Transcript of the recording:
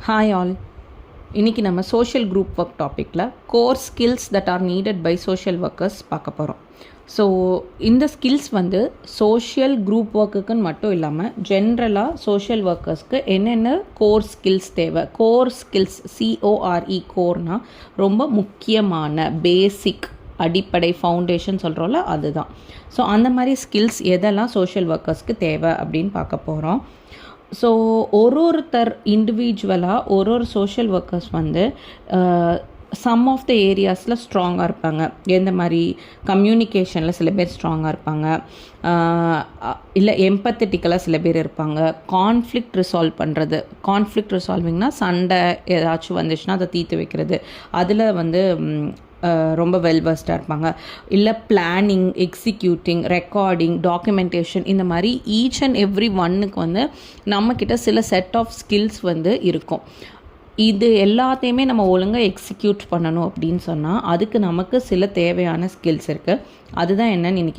Hi all. இன்றைக்கி நம்ம social group work டாப்பிக்கில் core skills that are needed by social workers பார்க்க போகிறோம். ஸோ இந்த ஸ்கில்ஸ் வந்து சோஷியல் குரூப் ஒர்க்குக்குன்னு மட்டும் இல்லாமல் ஜென்ரலாக சோஷியல் ஒர்க்கர்ஸ்க்கு என்னென்ன கோர் ஸ்கில்ஸ் தேவை. கோர் ஸ்கில்ஸ் CORE கோர்னால் ரொம்ப முக்கியமான பேசிக் அடிப்படை ஃபவுண்டேஷன் சொல்கிறோம்ல, அதுதான். ஸோ அந்த மாதிரி ஸ்கில்ஸ் எதெல்லாம் சோஷியல் ஒர்க்கர்ஸ்க்கு தேவை அப்படின்னு பார்க்க போகிறோம். ஸோ ஒருத்தர் இண்டிவிஜுவலாக ஒரு சோஷியல் ஒர்க்கர்ஸ் வந்து சம் ஆஃப் த ஏரியாஸில் ஸ்ட்ராங்காக இருப்பாங்க. எந்த மாதிரி கம்யூனிகேஷனில் சில பேர் ஸ்ட்ராங்காக இருப்பாங்க, இல்லை எம்பத்தட்டிக்கலாக சில பேர் இருப்பாங்க. கான்ஃப்ளிக்ட் ரிசால்விங்னா சண்டை ஏதாச்சும் வந்துச்சுன்னா அதை தீர்த்து வைக்கிறது, அதில் வந்து ரொம்ப வெல்வர்ஸ்டாக இருப்பாங்க. இல்லை பிளானிங், எக்ஸிக்யூட்டிங், ரெக்கார்டிங், டாக்குமெண்டேஷன், இந்த மாதிரி ஈச் அண்ட் எவ்ரி ஒன்னுக்கு வந்து நம்மக்கிட்ட சில செட் ஆஃப் ஸ்கில்ஸ் வந்து இருக்கும். இது எல்லாத்தையுமே நம்ம ஒழுங்காக எக்ஸிக்யூட் பண்ணணும் அப்படின்னு சொன்னால் அதுக்கு நமக்கு சில தேவையான ஸ்கில்ஸ் இருக்குது. அதுதான் என்னன்னு இன்றைக்கி